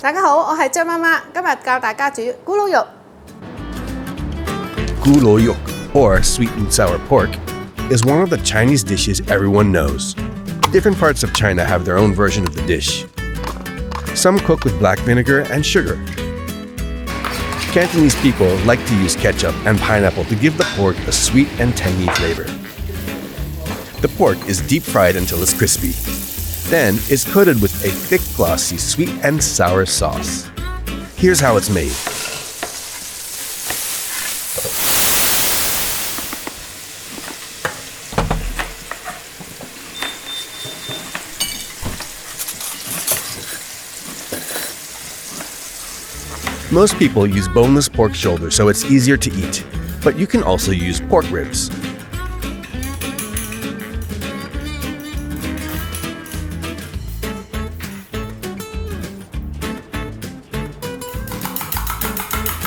大家好，我係張媽媽，今日教大家煮咕嚕肉。Guluyuk, or sweet and sour pork, is one of the Chinese dishes everyone knows. Different parts of China have their own version of the dish. Some cook with black vinegar and sugar. Cantonese people like to use ketchup and pineapple to give the pork a sweet and tangy flavor. The pork is deep fried until it's crispy. Then it's coated with a thick, glossy, sweet and sour sauce. Here's how it's made. Most people use boneless pork shoulder so it's easier to eat, but you can also use pork ribs.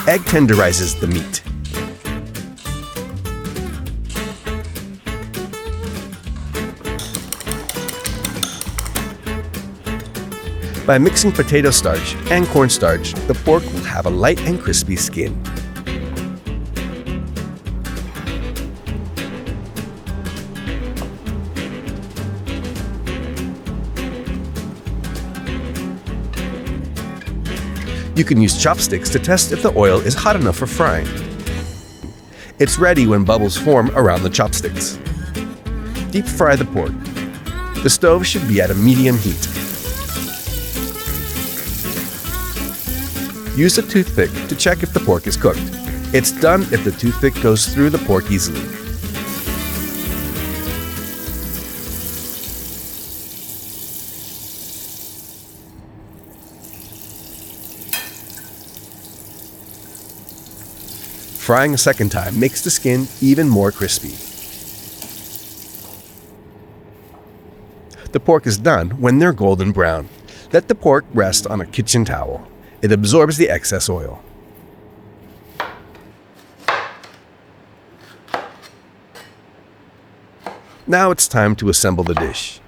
Egg tenderizes the meat. By mixing potato starch and cornstarch, the pork will have a light and crispy skin. You can use chopsticks to test if the oil is hot enough for frying. It's ready when bubbles form around the chopsticks. Deep fry the pork. The stove should be at a medium heat. Use a toothpick to check if the pork is cooked. It's done if the toothpick goes through the pork easily. Frying a second time makes the skin even more crispy. The pork is done when they're golden brown. Let the pork rest on a kitchen towel. It absorbs the excess oil. Now it's time to assemble the dish.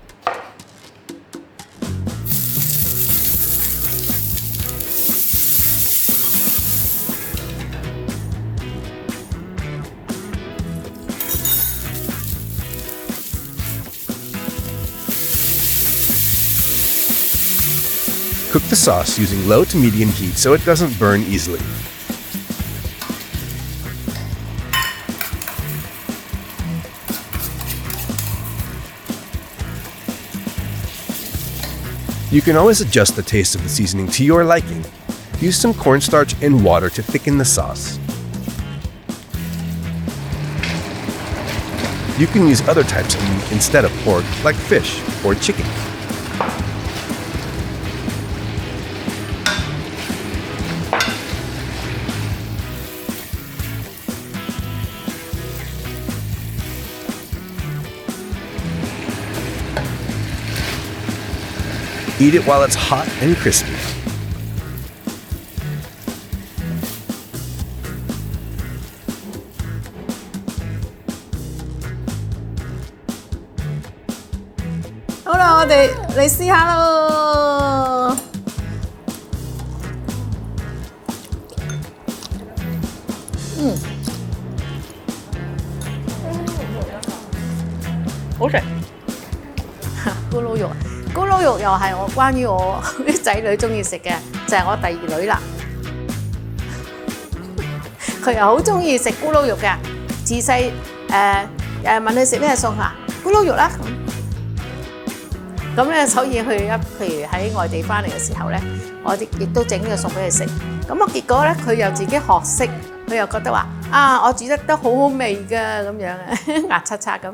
Cook the sauce using low to medium heat so it doesn't burn easily. You can always adjust the taste of the seasoning to your liking. Use some cornstarch and water to thicken the sauce. You can use other types of meat instead of pork, like fish or chicken. Eat it while it's hot and crispy.好啦，我哋嚟試下咯。好食。咕嚕肉。咕嚕肉又係我關於我啲仔女中意食嘅，就係我第二女啦。佢又好中意食咕嚕肉嘅，自細問佢食咩餸啊？咕嚕肉啦咁咧，所以佢譬如喺外地翻嚟嘅時候咧，我亦都整呢個餸俾佢食。咁啊結果咧，佢又自己學識，佢又覺得話啊，我煮得好好味㗎咁樣啊，牙刷刷咁。